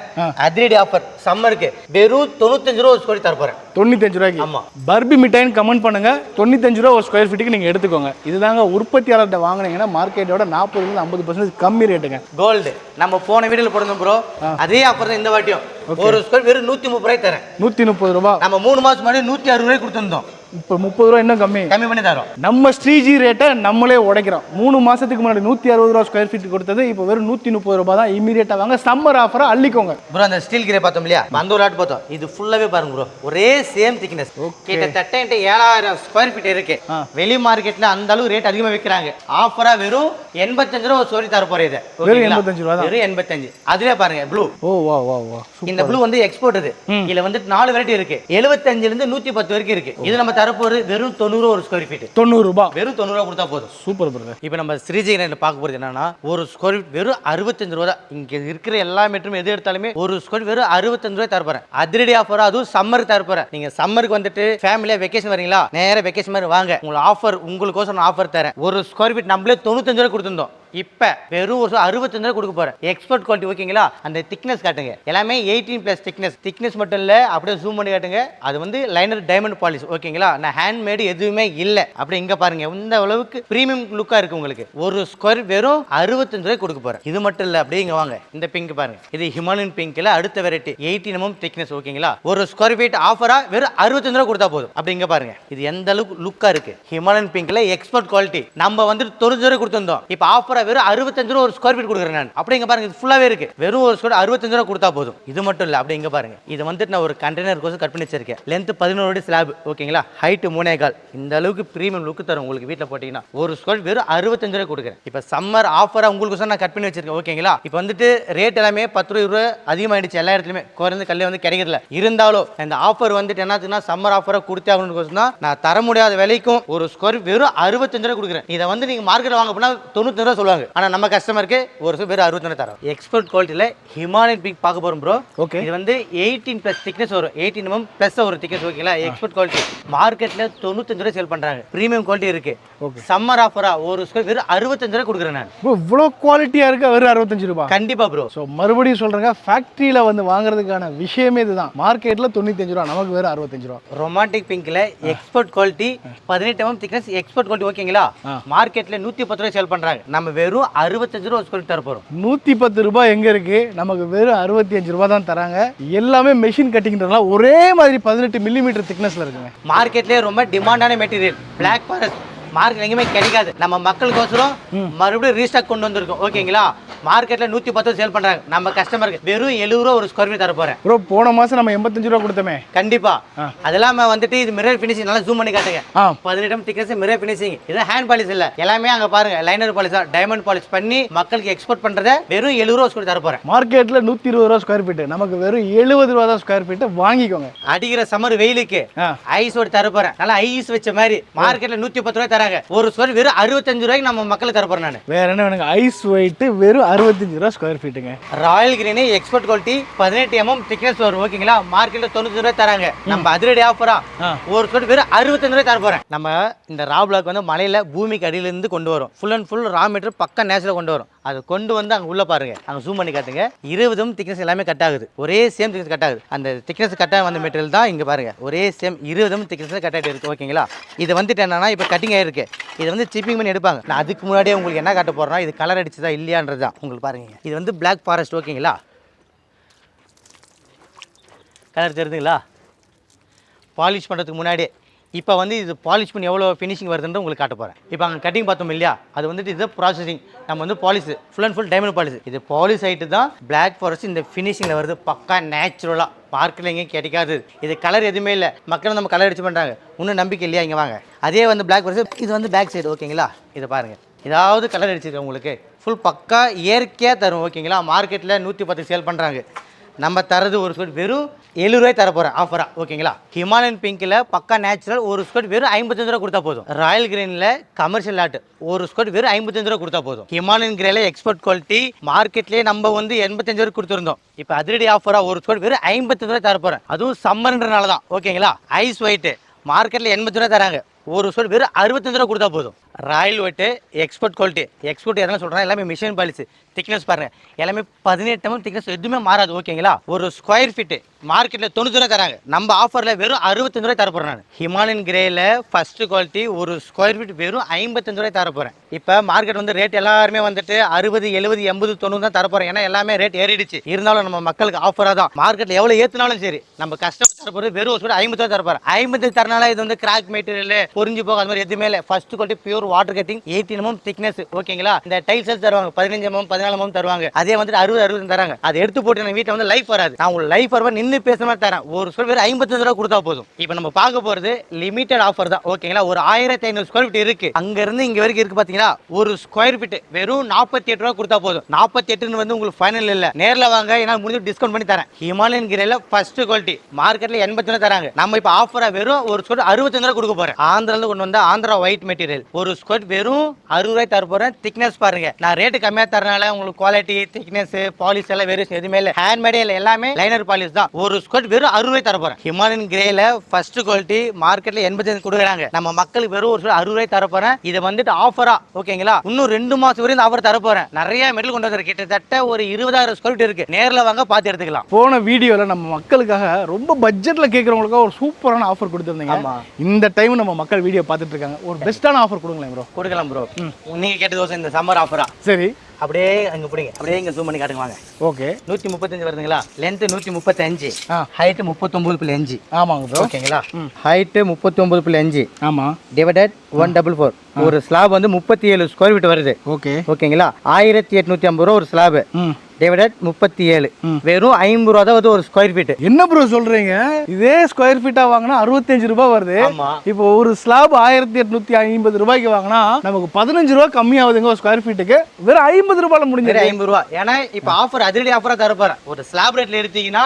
Speaker 1: அதிரடி ஆஃபர் சம்மருக்கு வெறும் 95 ரூபாய் ஒரு ஸ்கொயர் தர போறேன்.
Speaker 2: 95 ரூபாய்க்கு.
Speaker 1: ஆமா.
Speaker 2: பர்பி மிட்டாய்னு கமெண்ட் பண்ணுங்க. 95 ரூபாய் ஒரு ஸ்கொயர் ஃபீட்டுக்கு நீங்க எடுத்துக்கோங்க. இதுதாங்க உற்பத்தியாளர்கிட்ட வாங்குனீங்கன்னா மார்க்கெட்டோட 40-50% கம்மி ரேட்டுங்க.
Speaker 1: கோல்டு நம்ம போன வீடியோல போடுறோம் ப்ரோ. அதே ஆஃபர் தான் இந்த வாட்டியும். ஒரு ஸ்கொயர் வெறும் 130 ரூபாய் தரேன்.
Speaker 2: 130 ரூபாய்.
Speaker 1: நம்ம 3 மாசம் முன்னாடி 160 ரூபாய் கொடுத்திருந்தோம்.
Speaker 2: இப்போ 30 ரூபாய் இன்னும் கம்மி
Speaker 1: பண்ணி தரோம்.
Speaker 2: நம்ம ஸ்ரீஜி ரேட்டை நம்மளே உடைக்கிறோம். 3 மாசத்துக்கு முன்னாடி 160 ரூபாய் ஸ்கொயர் ஃபீட் கொடுத்தது இப்போ வெறும் 130 ரூபாய் தான். இமீடியட்டா வாங்க. சம்மர் ஆஃபரா அள்ளிக்கோங்க
Speaker 1: ப்ரோ. அந்த ஸ்டீல் கிரே பார்த்தோம் இல்லையா, அந்த ஒரு ஆட் பார்த்தோம். இது ஃபுல்லாவே பாருங்க ப்ரோ, ஒரே சேம் திக்னஸ். கிட்டத்தட்ட 7000 ஸ்கொயர் ஃபீட் இருக்கு. வெளி மார்க்கெட்ல அந்த அளவு ரேட் அதிகமா விற்கிறாங்க. ஆஃபரா வெறும் 85 ரூபாய் சொல்லி தர போறேன். இது
Speaker 2: வெறும் 85 ரூபாய் தான்.
Speaker 1: வெறும் 85. அதுவே பாருங்க ப்ளூ.
Speaker 2: ஓ வா வா வா.
Speaker 1: இந்த ப்ளூ வந்து எக்ஸ்போர்ட். இது இதுல வந்து 4 வெரைட்டி இருக்கு. 75 ல இருந்து 110 வரைக்கும் இருக்கு. இது நம்ம தர போறது வெறும் 90 ரூபாய் ஒரு ஸ்கொயர் ஃபீட். 90 ரூபாய். வெறும் 90 ரூபாய் கொடுத்தா போதும். Super brother. இப்போ நம்ம ஸ்ரீஜி கிரைண்ட்ல பார்க்க போறது என்னன்னா, ஒரு ஸ்கொயர் ஃபீட் வெறும் 65 ரூபாய் தான். இங்க இருக்கிற எல்லா மீட்டரும் எது எடுத்தாலுமே ஒரு ஸ்கொயர் வெறும் 65 ரூபாய் தர போறேன். அதிரடி ஆஃபர். அதுவும் சம்மருக்கு தர போறேன். நீங்க சம்மருக்கு வந்துட்டு ஃபேமிலியா வெக்கேஷன் வரீங்களா, நேரா வெக்கேஷன் மாதிரி வாங்க. உங்களுக்கு ஆஃபர், உங்களுக்கோசம் ஆஃபர் தரேன். ஒரு ஸ்கொயர் ஃபீட் நம்மளே 95 ரூபாய் கொடுத்திருந்தோம். இப்ப வெறும் ஒரு 65 ரூபாய் கொடுக்க போறேன். எக்ஸ்போர்ட் குவாலிட்டி ஓகேங்களா. அந்த திக்னஸ் காட்டுங்க. எல்லாமே 18+ திக்னஸ். திக்னஸ் மட்டும் இல்ல, அப்படியே ஜூம் பண்ணி காட்டுங்க. அது வந்து லைனர் டைமண்ட் பாலிஷ் ஓகேங்களா. நான் ஹேண்ட் மேட் எதுவுமே இல்ல. அப்படி இங்க பாருங்க, இந்த அளவுக்கு பிரீமியம் லுக்கா இருக்கு உங்களுக்கு. ஒரு ஸ்கொயர் வெறும் 65 ரூபாய் கொடுக்க போறேன். இது மட்டும் இல்ல, அப்படியே இங்க வாங்க. இந்த பிங்க் பாருங்க, இது ஹிமாலயன் பிங்க்ல அடுத்த வெரைட்டி 18 mm திக்னஸ் ஓகேங்களா. ஒரு ஸ்கொயர் ஃபீட் ஆஃபரா வெறும் 65 ரூபாய் கொடுத்தா போதும். அப்படி இங்க பாருங்க, இது எந்த அளவுக்கு லுக்கா இருக்கு. ஹிமாலயன் பிங்க்ல எக்ஸ்போர்ட் குவாலிட்டி நம்ம வந்து 90 ரூபாய் கொடுத்திருந்தோம். இப்போ ஆஃபர் ஆஃபரா வெறும் 65 ரூபா ஒரு ஸ்கொயர் ஃபீட் கொடுக்குறேன் நான். அப்படி இங்க பாருங்க, இது ஃபுல்லாவே இருக்கு. வெறும் ஒரு ஸ்கொயர் 65 ரூபா கொடுத்தா போதும். இது மட்டும் இல்ல, அப்படி இங்க பாருங்க, இது வந்துட்டு நான் ஒரு கண்டெய்னர் கோர்ஸ் கட் பண்ணி வச்சிருக்கேன். லென்த் 11 அடி ஸ்லாப், ஓகேங்களா. ஹைட் 3.25. இந்த அளவுக்கு பிரீமியம் லுக் தரும் உங்களுக்கு வீட்டில் போட்டீங்கன்னா. ஒரு ஸ்கொயர் வெறும் 65 ரூபா கொடுக்குறேன். இப்போ சம்மர் ஆஃபரா உங்களுக்கு நான் கட் பண்ணி வச்சிருக்கேன், ஓகேங்களா. இப்போ வந்துட்டு ரேட் எல்லாமே 10 ரூபா 20 ரூபா அதிகமாயிடுச்சு எல்லா இடத்துலயுமே. குறைந்த கல்லே வந்து கிடைக்கிறதுல இருந்தாலும் இந்த ஆஃபர் வந்துட்டு என்னதுன்னா சம்மர் ஆஃபரா கொடுத்தே ஆகணும்னு நான் தர முடியாத விலைக்கும் ஒரு ஸ்கொயர் வெறும் 65 ரூபா கொடுக்குறேன். இதை வந்து நீங்க மார்க்கெட் வாங்க போனா 95 ரூபா சொல்லுவாங்க. ஆனா நம்ம கஸ்டமருக்கு ஒரு ஸ்கொயர் வெறும் 65 ரூபா தரோம். எக்ஸ்போர்ட் குவாலிட்டியில ஹிமாலயன் பீக் பார்க்க போறோம் ப்ரோ.
Speaker 2: ஓகே.
Speaker 1: இது வந்து 18 பிளஸ் திக்னஸ் வரும். 18 mm பிளஸ் ஒரு திக்னஸ், ஓகேங்களா. எக்ஸ்போர்ட் குவாலிட்டி மார்க்கெட்ல 95 ரூபா சேல் பண்றாங்க. பிரீமியம் குவாலிட்டி இருக்கு. சம்மர் ஆஃபரா ஒரு ஸ்கொயர் வெறும் 65 ரூபா கொடுக்குறேன் நான்.
Speaker 2: ப்ரோ இவ்வளோ குவாலிட்டியா இருக்கு வெறும் 65 ரூபா?
Speaker 1: கண்டிப்பா ப்ரோ.
Speaker 2: ஸோ மறுபடியும் சொல்றேங்க, ஃபேக்டரியில வந்து வாங்குறதுக்கான விஷயமே இதுதான். மார்க்கெட்ல 95 ரூபா, நமக்கு வெறும் 65 ரூபா.
Speaker 1: ரொமான்டிக் பிங்க்ல export quality 18 mm thickness export quality, ஓகேங்களா. மார்க்கெட்ல 110 ரூபாய் சேல் பண்றாங்க. நம்ம வெறும் 65 ரூபாய் ஸ்கொயர் தர போறோம்.
Speaker 2: 110 ரூபாய் எங்க இருக்கு? நமக்கு வெறும் 65 ரூபாய் தான் தராங்க. எல்லாமே மெஷின் கட்டிங்ன்றதுனால ஒரே மாதிரி 18 மில்லிமீட்டர் திக்னஸ்ல இருக்குங்க.
Speaker 1: மார்க்கெட்லயே ரொம்ப டிமாண்டான மெட்டீரியல் பிளாக் ஃபாரஸ்ட் மார்க்கெட் எங்கேயுமே கிடைக்காது. நம்ம மக்களுக்கோசரம் மறுபடியும் ரீஸ்டாக் கொண்டு வந்திருக்கோம், ஓகேங்களா. மார்க்கெட்ல 110 சேல் பண்றாங்க. நம்ம கஸ்டமருக்கு வெறும் 70 ரூபா ஒரு ஸ்கொயர் ஃபீட் தர போறேன்.
Speaker 2: ப்ரோ போன மாசம் நம்ம 85 ரூபா கொடுத்தோமே.
Speaker 1: கண்டிப்பா. அதெல்லாம் வந்துட்டு இது மிரர் ஃபினிஷிங் நல்லா ஜூம் பண்ணி காட்டுங்க. 18 mm திக்னஸ் மிரர் ஃபினிஷிங். இது ஹேண்ட் பாலிஷ் இல்ல, எல்லாமே அங்க பாருங்க லைனர் பாலிஷ், டைமண்ட் பாலிஷ் பண்ணி மக்களுக்கு எக்ஸ்போர்ட் பண்றத வெறும் 70 ரூபா ஸ்கொயர் தர போறேன்.
Speaker 2: மார்க்கெட்ல 120 ரூபா ஸ்கொயர் ஃபீட், நமக்கு வெறும் 70 ரூபா தான் ஸ்கொயர் ஃபீட். வாங்கிக்கோங்க.
Speaker 1: அடிக்கிற சம்மர் வெயிலுக்கு ஐஸ் ஓடி தர போறேன். நல்லா ஐஸ் வச்ச மாதிரி மார்க்கெட்ல 110 ரூபாய் தராங்க. ஒரு ஸ்கொயர் வெறும் 65 ரூபாய்க்கு நம்ம மக்களுக்கு தர போறேன் நான்.
Speaker 2: வேற என்ன வேணுங்க? ஐஸ் ஒயிட் வெறும் 65 ரூபா ஸ்கொயர் ஃபீட்டுங்க.
Speaker 1: Royal green export quality 18 mm thickness வரும், ஓகேங்களா. மார்க்கெட்ல 90 ரூபாய் தராங்க. நம்ம அதிரடி ஆஃபரா ஒரு ஸ்கொயர் வெறும் 65 ரூபாய் தர போறேன். நம்ம இந்த ரா பிளாக் வந்து மலையில பூமிக்கு அடியில இருந்து கொண்டு வரும். Full and full raw material பக்கா நேச்சுரல் கொண்டு வரும். அது கொண்டு வந்து அங்க உள்ள பாருங்க, அங்க ஜூம் பண்ணி காட்டுங்க. 20 mm திக்னஸ் எல்லாமே கட் ஆகுது. ஒரே சேம் திக்னஸ் கட் ஆகுது. அந்த திக்னஸ் கட் ஆக வந்த மெட்டீரியல் தான் இங்க பாருங்க. ஒரே சேம் 20 mm திக்னஸ் கட் ஆகிட்டு இருக்கு, ஓகேங்களா. இது வந்துட்டு என்னன்னா இப்போ கட்டிங் ஆயிருக்கு. இது வந்து சிப்பிங் பண்ணி எடுப்பாங்க. நான் அதுக்கு முன்னாடியே உங்களுக்கு என்ன காட்ட போறேன்னா இது கலர் அடிச்சதா இல்லையான்றது தான் உங்களுக்கு பாருங்க. இது வந்து பிளாக் ஃபாரஸ்ட், ஓகேங்களா. கலர் தெரியுதுங்களா? பாலிஷ் பண்ணுறதுக்கு முன்னாடியே இப்போ வந்து இது பாலிஷ் பண்ணி எவ்வளோ ஃபினிஷிங் வருதுன்னு உங்களுக்கு காட்ட போகிறேன். இப்போ அங்கே கட்டிங் பார்த்தோம் இல்லையா, அது வந்துட்டு இது ப்ராசஸிங். நம்ம வந்து polish full and full diamond polish. இது பாலிஷ் ஆகிட்டு தான் பிளாக் ஃபாரஸ்ட் இந்த ஃபினிஷிங்கில் வருது. பக்கா நேச்சுரலாக மார்க்கெட்டில் எங்கேயும் கிடைக்காது. இது கலர் எதுவுமே இல்லை. மக்கள் நம்ம கலர் அடிச்சு பண்ணுறாங்க. இன்னும் நம்பிக்கை இல்லையா? இங்கே வாங்க. அதே வந்து பிளாக் ஃபாரஸ்ட் இது வந்து பேக் சைடு, ஓகேங்களா. இதை பாருங்கள், ஏதாவது கலர் அடிச்சிருக்கேன் உங்களுக்கு ஃபுல் பக்கா இயற்கையாக தரும், ஓகேங்களா. மார்க்கெட்டில் 110 சேல் பண்ணுறாங்க. நம்ம தரது ஒரு ஸ்கொயர் வெறும் 70 ரூபாய் தர போகிறேன் ஆஃபரா, ஓகேங்களா. ஹிமாலயன் பிங்க்கில் பக்கா நேச்சுரல் ஒரு ஸ்கொயர் வெறும் 55 ரூபா கொடுத்தா போதும். ராயல் கிரீனில் கமர்ஷியல் ஆர்ட் ஒரு ஸ்கொயர் வெறும் 55 ரூபா கொடுத்தா போதும். ஹிமாலயன் கிரேல எக்ஸ்போர்ட் குவாலிட்டி மார்க்கெட்லேயே நம்ம வந்து 85 ரூபாய் கொடுத்துருந்தோம். இப்போ அதிரடி ஆஃபரா ஒரு ஸ்கொயர் வெறும் 55 ரூபாய் தர போகிறேன். அதுவும் சம்மர்ன்றனால தான், ஓகேங்களா. ஐஸ் ஒயிட்டு மார்க்கெட்டில் 80 ரூபா தராங்க. ஒரு ஸ்கொயர் வெறும் 65 ரூபா கொடுத்தா போதும். Royal white export quality. Export எதனா சொல்கிறேன், எல்லாமே மிஷின் பாலிசி. திக்னஸ் பாருங்கள், எல்லாமே 18 mm திக்னஸ் எதுவுமே மாறாது, ஓகேங்களா. ஒரு ஸ்கொயர் ஃபீட்டு மார்க்கெட்டில் 90 ரூபா தராங்க. நம்ம ஆஃபரில் வெறும் 65 ரூபாய் தர போகிறேன் நான். ஹிமாலயன் கிரேயில் ஃபர்ஸ்ட் குவாலிட்டி ஒரு ஸ்கொயர் ஃபீட் வெறும் 55 ரூபாய் தர போகிறேன். இப்போ மார்க்கெட் வந்து ரேட் எல்லாருமே வந்துட்டு 60 70 80 90 தான் தர போகிறேன். ஏன்னா எல்லாமே ரேட் ஏறிடுச்சு. இருந்தாலும் நம்ம மக்களுக்கு ஆஃபராக தான். மார்க்கெட்டில் எவ்வளோ ஏற்றினாலும் சரி நம்ம கஸ்டமர் தர போகிறது வெறும் ஒரு 50 ரூபா தர போகிறேன். 50 தரனால இது வந்து கிராக் மெட்டீரியல் பொறிஞ்சு போக அது மாதிரி எதுவுமே இல்லை. First quality pure water cutting 18 mm thickness, ஓகேங்களா. இந்த டைல்ஸ் தருவாங்க 15 mm 14 mm தருவாங்க. அதே வந்துட்டு 60 தராங்க. அதை எடுத்து போட்டு நம்ம வீட்டில் வந்து லைஃப் வராது. நான் உங்களுக்கு லைஃப் வர நின்று பேசுற மாதிரி தரேன். ஒரு ஸ்கொயர் வெறும் 55 ரூபா கொடுத்தா போதும். இப்போ நம்ம பார்க்க போகிறது லிமிடெட் ஆஃபர் தான், ஓகேங்களா. ஒரு 1500 ஸ்கொயர் ஃபீட் இருக்கு. அங்கேருந்து இங்கே வரைக்கும் இருக்கு, பார்த்தீங்களா. ஒரு ஸ்கொயர் ஃபீட் வெறும் 48 ரூபா கொடுத்தா போதும். 48 வந்து உங்களுக்கு ஃபைனல் இல்லை. நேரில் வாங்க, ஏன்னா முடிஞ்சு டிஸ்கவுண்ட் பண்ணி தரேன். ஹிமாலயன் கிரேல ஃபர்ஸ்ட் குவாலிட்டி மார்க்கெட்டில் 80 ரூபா தராங்க. நம்ம இப்போ ஆஃபராக வெறும் ஒரு ஸ்கொயர் 65 ரூபா கொடுக்க போகிறேன். ஆந்திராவில் கொண்டு வந்த ஆந்திரா ஒயிட் மெட்டீரியல் ஒரு ஸ்கொயர் வெறும் 60 ரூபாய் தர போகிறேன். திக்னஸ் பாருங்க, நான் ரேட்டு கம்மியாக தரனால உங்களுக்கு குவாலிட்டி திக்னஸ் பாலிஷ் எல்லாம் வேரியேஷன் எதுவுமே இல்லை. ஹேண்ட்மேடே இல்லை, எல்லாமே லைனர் பாலிஷ் தான். ஒரு ஸ்கொயர் வெறும் 60 ரூபாய் தர போகிறேன். ஹிமாலயன் கிரேல ஃபர்ஸ்ட் குவாலிட்டி மார்க்கெட்டில் 85 கொடுக்குறாங்க. நம்ம மக்களுக்கு வெறும் ஒரு 60 ரூபாய் தர போகிறேன். இதை வந்துட்டு ஆஃபரா, ஓகேங்களா. இன்னும் 2 மாதம் வரையும் ஆஃபர் தர போகிறேன். நிறைய மெட்டல் கொண்டு வந்து கிட்டத்தட்ட ஒரு 20,000 ஸ்கொயர் ஃபீட் இருக்கு. நேரில் வாங்க பார்த்து எடுத்துக்கலாம்.
Speaker 2: போன வீடியோவில் நம்ம மக்களுக்காக ரொம்ப பட்ஜெட்டில் கேட்குறவங்களுக்காக ஒரு சூப்பரான ஆஃபர் கொடுத்துருந்தீங்க. இந்த டைம் நம்ம மக்கள் வீடியோ பார்த்துட்டு இருக்காங்க. ஒரு பெஸ்ட்டான ஆஃபர் கொடுங்களேன் ப்ரோ.
Speaker 1: கொடுக்கலாம் ப்ரோ. நீங்க கேட்டது இந்த சம்மர் ஆஃபரா?
Speaker 2: சரி,
Speaker 1: அப்படியே அங்க பிடிங்க, அப்படியே இங்க ஜூம் பண்ணி காட்டுங்க வாங்க.
Speaker 2: ஓகே
Speaker 1: 135 வருதுங்களா? லென்த் 135,
Speaker 2: ஆ.
Speaker 1: ஹைட் 39.5.
Speaker 2: ஆமாங்க ப்ரோ.
Speaker 1: ஓகேங்களா? ஹைட் 39.5
Speaker 2: ஆமாம்.
Speaker 1: டிவைடட் 144. ஒரு ஸ்லாப் வந்து 37 ஸ்கொயர் ஃபீட் வருது.
Speaker 2: ஓகே.
Speaker 1: ஓகேங்களா? 1850 ரூபா ஒரு ஸ்லாப்.
Speaker 2: ம்.
Speaker 1: டிவைடட் 37. வெறும் 50 ரூபா தான் வந்து ஒரு ஸ்கொயர் ஃபீட்.
Speaker 2: என்ன ப்ரோ சொல்றீங்க? இதே ஸ்கொயர் ஃபீட்டா வாங்கினா 65 ரூபாய் வருது.
Speaker 1: ஆமா.
Speaker 2: இப்போ ஒரு ஸ்லாப் 1850 ரூபாய்க்கு வாங்கினா நமக்கு 15 ரூபாய் கம்மியாகுதுங்க ஒரு ஸ்கொயர் ஃபீட்டுக்கு. வெறும் 50 ரூபாயில முடிஞ்சது.
Speaker 1: 50 ரூபா. ஏன்னா இப்போ ஆஃபர் அதிரடி ஆஃபரா தரப்போறேன். ஒரு ஸ்லாப் ரேட்ல எடுத்தீங்கன்னா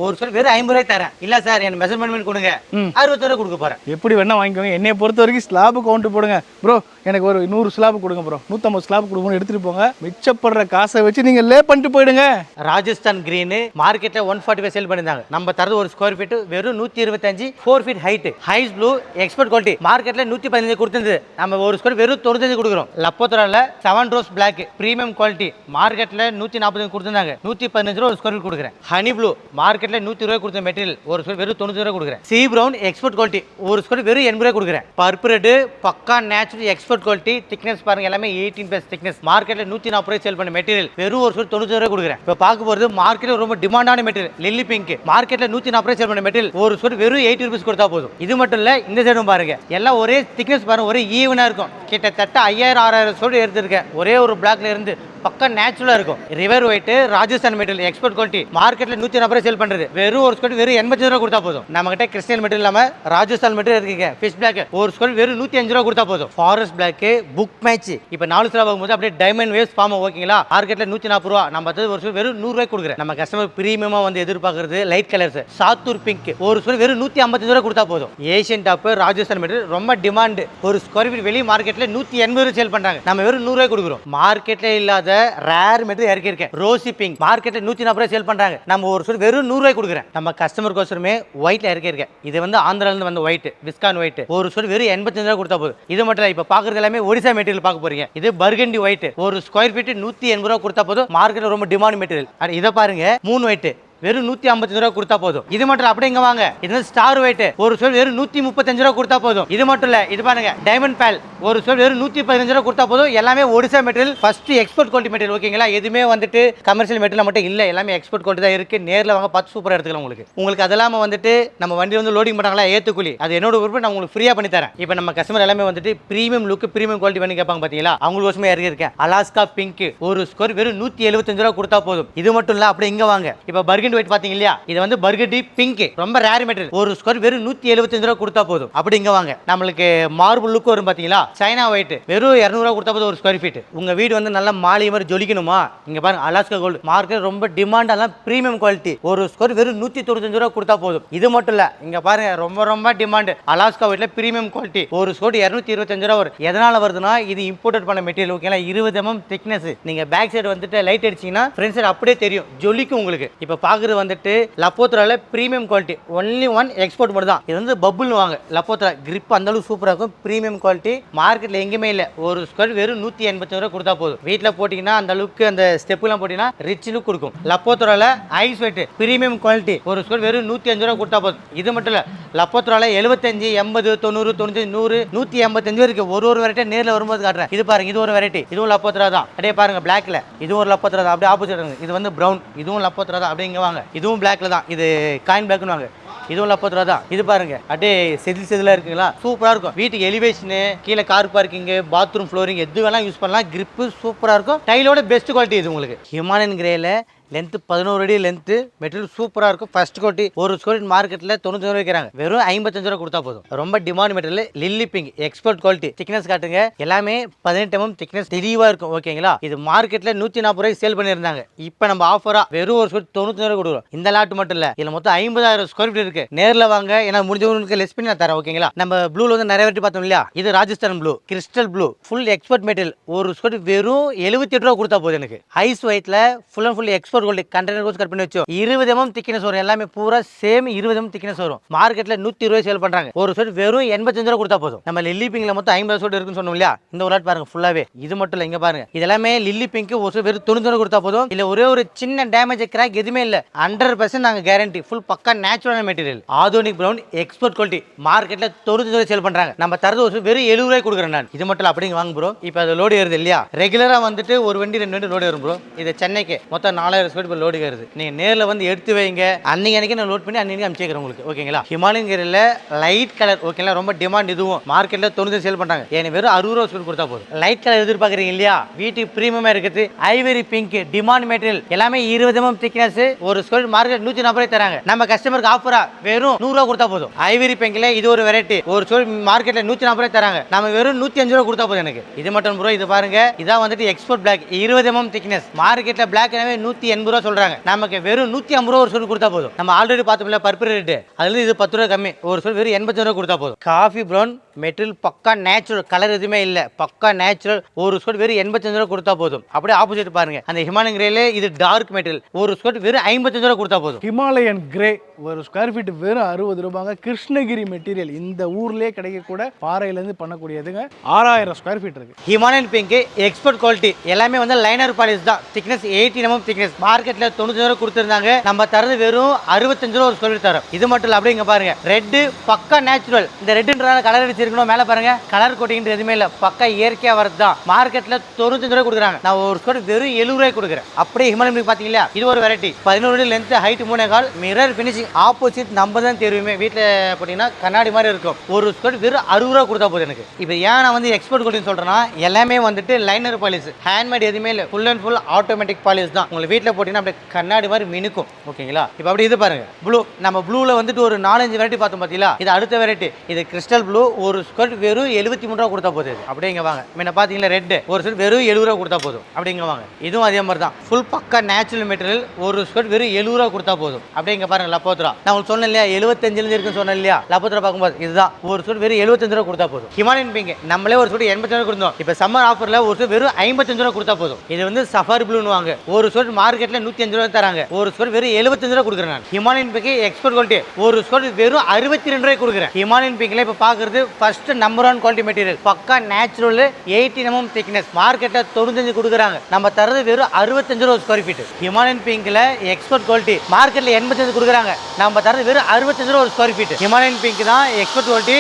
Speaker 1: ஒரு ஸ்கொயர் வெறும் 50 ரூபாய் தரேன். இல்ல சார் எனக்கு மெஷர்மென்ட் கொடுங்க, 60 ரூபாய் கொடுக்க போறேன்.
Speaker 2: எப்படி வேணா வாங்கிக்கோங்க. என்னைய பொறுத்த வரைக்கும் ஸ்லாப் கவுண்ட் போடுங்க ப்ரோ. எனக்கு ஒரு 100 ஸ்லாப் கொடுங்க ப்ரோ, 150 ஸ்லாப் கொடுங்க, எடுத்துட்டு போங்க. மிச்சப்படுற காசை வச்சு நீங்க லே பண்ணிட்டு போயிடுங்க.
Speaker 1: ராஜஸ்தான் கிரீன் மார்க்கெட்ல 145 சேல் பண்ணிருந்தாங்க. நம்ம தரது ஒரு ஸ்கொயர் ஃபீட் வெறும் 125, 4 ஃபீட் ஹைட். ஹைஸ் ப்ளூ எக்ஸ்போர்ட் குவாலிட்டி மார்க்கெட்ல 115 கொடுத்திருந்தது. நம்ம ஒரு ஸ்கொயர் வெறும் 95 கொடுக்குறோம். லப்போத்ரால 7 ரோஸ் பிளாக் பிரீமியம் குவாலிட்டி மார்க்கெட்ல 145 கொடுத்திருந்தாங்க. 115 ரூபாய் ஒரு ஸ்கொயர் ஃபீட் கொடுக்குறேன். ஹனி ப்ளூ மார்க்கெட்ல 100 ரூபாய் கொடுத்த மெட்டீரியல் ஒரு ஸ்கொயர் வெறும் 90 ரூபாய் கொடுக்குறேன். சி பிரவுன் எக்ஸ்போர்ட் குவாலிட்டி ஒரு ஸ்கொயர் வெறும் 80 ரூபாய் கொடுக்குறேன். பர்பிள் ரெட் பக்கா நேச்சுரல் எக்ஸ்போர்ட் குவாலிட்டி திக்னஸ் பாருங்க எல்லாமே 18+ திக்னஸ் மார்க்கெட்ல 140 ரூபாய் சேல் பண்ண மெட்டீரியல் வெறும் ஒரு ஸ்கொயர் 90 ரூபாய் கொடுக்குறேன். இப்போ பார்க்க போறது மார்க்கெட்ல ரொம்ப டிமாண்டான மெட்டீரியல் லில்லி பிங்க் மார்க்கெட்ல 140 ரூபாய் சேல் பண்ண மெட்டீரியல் ஒரு ஸ்கொயர் வெறும் 80 ரூபீஸ் கொடுத்தா போதும். இது மட்டும் இல்ல, இந்த சைடும் பாருங்க எல்லாம் ஒரே திக்னஸ் பாருங்க, ஒரே ஈவனா இருக்கும். கிட்டத்தட்ட 5000 6000 ஸ்கொயர் எடுத்திருக்கேன். ஒரே ஒரு பிளாக்ல இருந்து பக்கா நேச்சுரலா இருக்கும். River white Rajasthan material export quality மார்க்கெட்ல 140 ரூபாய் சேல் பண்றது வெறும் ஒரு ஸ்கொயர் வெறும் 85 ரூபாய் கொடுத்தா போதும். நம்ம கிட்ட கிறிஸ்டியன் மெட்டீரியல் இல்லாம ராஜஸ்தான் மெட்டீரியல் இருக்குங்க. ஃபிஷ் பிளாக் ஒரு ஸ்கொயர் வெறும் 105 ரூபாய் கொடுத்தா போதும். ஃபாரஸ்ட் பிளாக் புக் மேட்ச் இப்போ 4 ஸ்லாப் ஆகும்போது அப்படியே டைமண்ட் வேவ்ஸ் ஃபார்ம். ஓகேங்களா? மார்க்கெட்ல 140 ரூபாய், நம்ம ஒரு ஸ்கொயர் வெறும் 100 ரூபாய் கொடுக்குறேன். நம்ம கஸ்டமர் பிரீமியமா வந்து எதிர்பார்க்கறது லைட் கலர்ஸ் சாத்தூர் பிங்க் ஒரு ஸ்கொயர் வெறும் 155 ரூபாய் கொடுத்தா போதும். ஏஷியன் டாப் ராஜஸ்தான் மெட்டீரியல் ரொம்ப டிமாண்ட். ஒரு ஸ்கொயர் ஃபீட் வெளி மார்க்கெட்ல 180 ரூபாய் சேல் பண்றாங்க. நம்ம வெறும் 100 ரூபாய் கொடுக்குறோம். மார்க்கெட்ல இல்லாத ரேர் மெட்டீரியல் இறக்கி இருக்கேன். ரோசி பிங்க் மார்க்கெட்ல 140 ரூபாய் சேல் பண்றாங்க. நம்ம ஒரு ஸ்கொயர் வெறும் 100 ரூபாய் கொடுக்குறேன். நம்ம கஸ்டமர் கோசரமே ஒயிட்ல இறக்கி இருக்கேன். இது வந்து ஆந்திரால இருந்து வந்த ஒயிட் விஸ்கான் ஒயிட் ஒரு ஸ்கொயர் வெறும் 85 ரூபாய் கொடுத்தா போதும். இது மட்டும் இல்ல, இப்ப பாக்குறது எல்லாமே ஒடிசா மெட்டீரியல் பார்க்க போறீங்க. இது பர்கண்டி ஒயிட் ஒரு ஸ்கொயர் ஃபீட் 180 ரூபாய் கொடுத்தா போதும். மார்க்கெட்ல ரொம்ப டிமாண்ட் மெட்டீரியல். இதை பாருங்க மூன் ஒயிட் வெறும் 155 ரூபாய் கொடுத்தா போதும். இது மட்டும் இல்ல, அப்படியே இங்க வாங்க, இது ஸ்டார் ஒயிட் ஒரு ஸ்கொயர் வெறும் 135 ரூபாய் கொடுத்தா போதும். இது மட்டும் இல்ல, இது பாருங்க டைமண்ட் பேல் ஒரு ஸ்கொயர் வெறும் 115 ரூபாய் கொடுத்தா போதும். எல்லாமே Odisha material first export quality material. ஓகேங்களா? எதுவுமே வந்துட்டு கமர்ஷியல் மெட்டீரியல் மட்டும் இல்ல, எல்லாமே எக்ஸ்போர்ட் குவாலிட்டி தான் இருக்கு. நேர்ல வாங்க பார்த்து சூப்பரா எடுத்துக்கலாம். உங்களுக்கு அதெல்லாம் வந்துட்டு நம்ம வண்டி வந்து லோடிங் பண்ணாங்களா ஏத்துக்குலி அது என்னோட விருப்பம், நான் உங்களுக்கு ஃப்ரீயா பண்ணி தரேன். இப்போ நம்ம கஸ்டமர் எல்லாமே வந்துட்டு பிரீமியம் லுக் பிரீமியம் குவாலிட்டி பண்ணி கேட்பாங்க பாத்தீங்களா? அவங்களுக்கு வருஷமே இறங்கி இருக்கேன். அலாஸ்கா பிங்க் ஒரு ஸ்கொயர் வெறும் 175 ரூபாய் கொடுத்தா போதும். இது மட்டும் இல்ல, அப்படியே இங்க வாங்க, இப்போ பர்கண்டி ஒயிட் பாத்தீங்க இல்லையா? இது வந்து பர்கண்டி பிங்க் ரொம்ப ரேர் மெட்டீரியல் ஒரு ஸ்கொயர் வெறும் 175 ரூபாய் கொடுத்தா போதும். அப்படி இங்க வாங்க, நம்மளுக்கு மார்பிள் லுக் வரும் பாத்தீங்களா? சைனா ஒயிட் வெறும் 200 ரூபாய் கொடுத்தா போதும் ஒரு ஸ்கொயர் ஃபீட். உங்க வீடு வந்து நல்ல மாலை மாதிரி ஜொலிக்கணுமா? இங்க பாருங்க அலாஸ்கா கோல்டு மார்க்கெட் ரொம்ப டிமாண்டான பிரீமியம் குவாலிட்டி ஒரு ஸ்கொயர் வெறும் 195 ரூபாய் கொடுத்தா போதும். இது மட்டும் இல்ல, இங்க பாருங்க ரொம்ப டிமாண்ட் அலாஸ்கா ஒயிட்ல பிரீமியம் குவாலிட்டி ஒரு ஸ்கொயர் 225 ரூபாய் வரும். எதனால வருதுன்னா இது இம்போர்ட் பண்ண மெட்டீரியல். ஓகேங்களா? 20 mm திக்னஸ். நீங்க பேக் சைடு வந்துட்டு லைட் அடிச்சீங்கன்னா ஃப்ரண்ட் சைடு அப்படியே தெரியும், ஜொலிக்கும் உங்களுக்கு. இப்ப பாக்குறது வந்துட்டு லப்போத்ரால premium quality only one export மட்டும் தான். இது வந்து பபுள் வாங்க லப்போத்ரா கிரிப் அந்த அளவுக்கு சூப்பரா இருக்கும். பிரீமியம் குவாலிட்டி மார்க்கெட்ல எங்கேயுமே இல்ல. ஒரு ஸ்கொயர் வெறும் 185 ரூபாய் கொடுத்தா போதும். வீட்டில் போட்டீங்கன்னா அந்த அளவுக்கு அந்த ஸ்டெப்லாம் போட்டீங்கன்னா ரிச் லுக் கொடுக்கும். லப்போத்ரால ஐஸ் வெயிட் பிரீமியம் குவாலிட்டி ஒரு ஸ்கொயர் வெறும் 105 ரூபாய் கொடுத்தா போதும். இது மட்டும் இல்ல, லப்போத்ரால 75 80 90 95 100 185 வரைக்கும் ஒரு வெரைட்டி நேரில் வரும்போது காட்டுறேன். இது பாருங்க, இது ஒரு வெரைட்டி, இதுவும் லப்போத்ரா தான். அப்படியே பாருங்க பிளாக்ல இதுவும் ஒரு லப்போத்ரா தான். அப்படியே ஆப்போசிட் இது வந்து பிரவுன், இதுவும் லப்போத்ரா தான். அப்படியே இங்க வாங்க, இதுவும் பிளாக்ல தான். இது காயின் பிளாக்னு வாங்க, இதுவும் 40 ரூபா தான். இது பாருங்க அப்படியே செதிலா இருக்குங்களா? சூப்பரா இருக்கும். வீட்டுக்கு எலிவேஷனு கீழே கார் பார்க்கிங் பாத்ரூம் ஃப்ளோரிங் எது வேணா யூஸ் பண்ணலாம். கிரிப்பு சூப்பரா இருக்கும். டைலோட பெஸ்ட் குவாலிட்டி இது உங்களுக்கு. ஹிமாலயன் கிரேல லென்த் 11 அடி லென்த் மெட்டீரியல் சூப்பரா இருக்கும். ஃபர்ஸ்ட் குவாலிட்டி ஒரு ஸ்கொயர் மார்க்கெட்ல 90 ரூபாய் வைக்கிறாங்க. வெறும் 55 ரூபாய் கொடுத்தா போதும். ரொம்ப demand material lily pink export quality. Thickness காட்டுங்க, எல்லாமே 18 mm திக்னஸ் தெளிவா இருக்கும். ஓகேங்களா? இது மார்க்கெட்ல 140 ரூபாய் சேல் பண்ணியிருந்தாங்க. இப்போ நம்ம ஆஃபரா வெறும் ஒரு ஸ்கொயர் 90 ரூபாய் கொடுக்குறோம். இந்த லாட் மட்டும் இல்ல, இதுல மொத்தம் 50,000 ஸ்கொயர் ஃபீட் இருக்கு. நேர்ல வாங்க, ஏன்னா முடிஞ்சவங்களுக்கு லெஸ் பண்ணி நான் தரேன். ஓகேங்களா? நம்ம ப்ளூல வந்து நிறைய வெரைட்டி பார்த்தோம் இல்லையா? இது Rajasthan blue crystal blue full export material ஒரு ஸ்கொயர் வெறும் 78 ரூபாய் கொடுத்தா போதும். எனக்கு ஐஸ் ஒயிட்ல full and full export export quality container goes cut பண்ணி வச்சோம் 20 mm திக்னஸ் வரும் எல்லாமே பூரா சேம் 20 mm திக்னஸ் வரும் மார்க்கெட்ல 120 சேல் பண்றாங்க ஒரு ஸ்வெட் வெறும் 85 ரூபாய் கொடுத்தா போதும் நம்ம லில்லி பிங்க்ல மொத்தம் 50 ஸ்வெட் இருக்குன்னு சொன்னோம் இல்லையா இந்த ஒரு லாட் பாருங்க ஃபுல்லாவே இது மட்டும் இல்ல இங்க பாருங்க இதெல்லாமே லில்லி பிங்க் ஒரு ஸ்வெட் வெறும் 90 ரூபாய் கொடுத்தா போதும் இல்ல ஒரே ஒரு சின்ன டேமேஜ் கிராக் எதுவுமே இல்ல 100% நாங்க கேரண்டி ஃபுல் பக்கா நேச்சுரல் மெட்டீரியல் ஆதோனிக் பிரவுன் எக்ஸ்போர்ட் குவாலிட்டி மார்க்கெட்ல 95 ரூபாய் சேல் பண்றாங்க நம்ம தரது ஒரு வெறும் 70 ரூபாய் கொடுக்குறேன் நான் இது மட்டும் அப்படிங்க வாங்க ப்ரோ இப்போ அது லோடு ஏறுது இல்லையா ரெகுலரா வந்துட்டு ஒரு வண்டி 2 வண்டி லோடு ஏறும் ப்ரோ இது சென்னைக்கு மொத்தம் 4000 ஸ்கொயர் இப்போ லோடு ஏறுது நீங்க நேர்ல வந்து எடுத்து வைங்க அன்னைக்கு நான் லோட் பண்ணி அன்னைக்கு அனுப்பிச்சிக்கிறேன் உங்களுக்கு ஓகேங்களா ஹிமாலயன் கேரில் லைட் கலர் ஓகேங்களா ரொம்ப டிமாண்ட் இதுவும் மார்க்கெட்ல 90 சேல் பண்றாங்க ஏன்னா வெறும் 60 ரூபாய் ஸ்கொயர் கொடுத்தா போதும் லைட் கலர் எதிர்பார்க்குறீங்க இல்லையா வீட்டுக்கு பிரீமியமா இருக்குது ஐவரி பிங்க் டிமாண்ட் மெட்டீரியல் எல்லாமே 20 mm திக்னஸ் ஒரு ஸ்கொயர் மார்க்கெட் 140 ரூபாய் தராங்க நம்ம கஸ்டமருக்கு ஆஃபரா வெறும் 100 ரூபாய் கொடுத்தா போதும் ஐவரி பிங்க்ல இது ஒரு வெரைட்டி ஒரு ஸ்கொயர் மார்க்கெட்ல 140 ரூபாய் தராங்க நம்ம வெறும் 105 ரூபாய் கொடுத்தா போதும் எனக்கு இது மட்டும் ப்ரோ இது பாருங்க இதான் வந்துட்டு எக்ஸ்போர்ட் பிளாக் 20 mm திக்னஸ் மார்க்கெட்ல பிளாக் எனவே 180 ரூபாய் சொல்றாங்க நமக்கு வெறும் 150 ரூபாய் ஒரு ஸ்கொயர் கொடுத்தா போதும் நம்ம ஆல்ரெடி பார்த்தோம்ல பர்பிள் ரேட் அதுல இது 10 ரூபாய் கம்மி ஒரு ஸ்கொயர் வெறும் 85 ரூபாய் கொடுத்தா போதும் காஃபி பிரவுன் மெட்டீரியல் பக்கா நேச்சுரல் கலர் எதுவுமே இல்ல பக்கா நேச்சுரல் ஒரு ஸ்கொயர் வெறும் 85 ரூபாய் கொடுத்தா போதும் அப்படியே ஆப்போசிட் பாருங்க அந்த ஹிமாலயன் கிரேல இது டார்க் மெட்டீரியல் ஒரு ஸ்கொயர் வெறும் 55 ரூபாய் கொடுத்தா போதும்
Speaker 2: ஹிமாலயன் கிரே ஒரு ஸ்கொயர் ஃபீட் வெறும் 60 ரூபாங்க கிருஷ்ணகிரி மெட்டீரியல் இந்த ஊர்லயே கிடைக்கக்கூட பாறையிலேருந்து பண்ணக்கூடியதுங்க 6000 ஸ்கொயர் ஃபீட் இருக்கு
Speaker 1: ஹிமாலயன் பிங்க் எக்ஸ்போர்ட் குவாலிட்டி எல்லாமே வந்து லைனர் பாலிஷ் தான் திக்னஸ் 18 mm திக்னஸ் மார்க்கெட்ல 95 ரூபாய் கொடுத்திருந்தாங்க நம்ம தரது வெறும் 65 ரூபாய் ஒரு ஸ்கொயர் ஃபீட் தரோம் இது மட்டும் இல்ல அப்படிங்க பாருங்க ரெட் பக்கா நேச்சுரல் இந்த ரெட்ன்றதால கலர் அடிச்சிருக்கணும் மேல பாருங்க கலர் கோட்டிங் எதுவுமே இல்ல பக்கா இயற்கையா வரது தான் மார்க்கெட்ல 95 ரூபாய் கொடுக்குறாங்க நான் ஒரு ஸ்கொயர் வெறும் 70 ரூபாய் கொடுக்குறேன் அப்படியே ஹிமாலயன் பிங்க் பாத்தீங்களா இது ஒரு வெரைட்டி 11 அடி length height 3.4 mirror finishing opposite நம்ம தான் தெரியுமே வீட்டில் போட்டீங்கன்னா கண்ணாடி மாதிரி இருக்கும் ஒரு ஸ்கொயர் வெறும் 60 ரூபா கொடுத்தா போதும் எனக்கு இப்போ ஏன் நான் வந்து எக்ஸ்போர்ட் குவாலிட்டின்னு சொல்றேன்னா எல்லாமே வந்துட்டு லைனர் பாலிஷ் ஹேண்ட்மேட் எதுவுமே இல்லை full and full automatic polish தான் உங்களுக்கு வீட்டில் போட்டீங்கன்னா அப்படியே கண்ணாடி மாதிரி மினுக்கும் ஓகேங்களா இப்போ அப்படி இது பாருங்க ப்ளூ நம்ம ப்ளூவில் வந்துட்டு ஒரு 4-5 வெரைட்டி பார்த்தோம் பார்த்தீங்களா இது அடுத்த வெரைட்டி இது கிறிஸ்டல் ப்ளூ ஒரு ஸ்கொயர் வெறும் 73 ரூபா கொடுத்தா போதும் அப்படிங்க வாங்க முன்ன பார்த்தீங்களா ரெட் ஒரு ஸ்கொயர் வெறும் 70 ரூபா கொடுத்தா போதும் அப்படிங்க வாங்க இதுவும் அதே மாதிரி தான் ஃபுல் பக்கா நேச்சுரல் மெட்டீரியல் ஒரு ஸ்கொயர் வெறும் 70 ரூபா கொடுத்தா போதும் அப்படிங்க பாருங்க லப்போத்ரா நான் உங்களுக்கு சொன்னேன் இல்லையா 75 இருக்குன்னு சொன்னேன் இல்லையா லப்போத்ரா பார்க்கும்போது இதுதான் ஒரு ஸ்கொயர் வெறும் 75 ரூபா கொடுத்தா போதும் ஹிமாலயன் பிங்க் நம்மளே ஒரு ஸ்கொயர் 85 ரூபா கொடுத்தோம் இப்போ சம்மர் ஆஃபர்ல ஒரு ஸ்கொயர் வெறும் 55 ரூபா கொடுத்தா போதும் இது வந்து சஃபாரி ப்ளூன்னு வாங்க ஒரு ஸ்கொயர் மார்க்கெட்ல 105 ரூபா தராங்க ஒரு ஸ்கொயர் வெறும் 75 ரூபா கொடுக்குறேன் நான் ஹிமாலயன் பிங்க் எக்ஸ்போர்ட் குவாலிட்டி ஒரு ஸ்கொயர் வெறும் 62 ரூபாய் கொடுக்குறேன் ஹிமாலயன் பிங்க்ல இப்போ பார்க்குறது ஃபர்ஸ்ட் நம்பர் 1 குவாலிட்டி மெட்டீரியல் பக்கா நேச்சுரல் 18 mm திக்னஸ் மார்க்கெட்ல 95 கொடுக்குறாங்க நம்ம தரது வெறும் 65 ரூபா ஸ்கொயர் ஃபீட் ஹிமாலயன் பிங்க்ல எக்ஸ்போர்ட் குவாலிட்டி மார்க்கெட்ல 85 கொடுக்குறாங்க நம்ம தரது வெறும் 65 ரூபா ஒரு ஸ்கொயர் ஃபீட் ஹிமாலயன் பிங்க் தான் எக்ஸ்போர்ட் குவாலிட்டி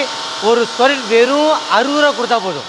Speaker 1: ஒரு ஸ்கொயர் வெறும் 60 ரூபா கொடுத்தா போதும்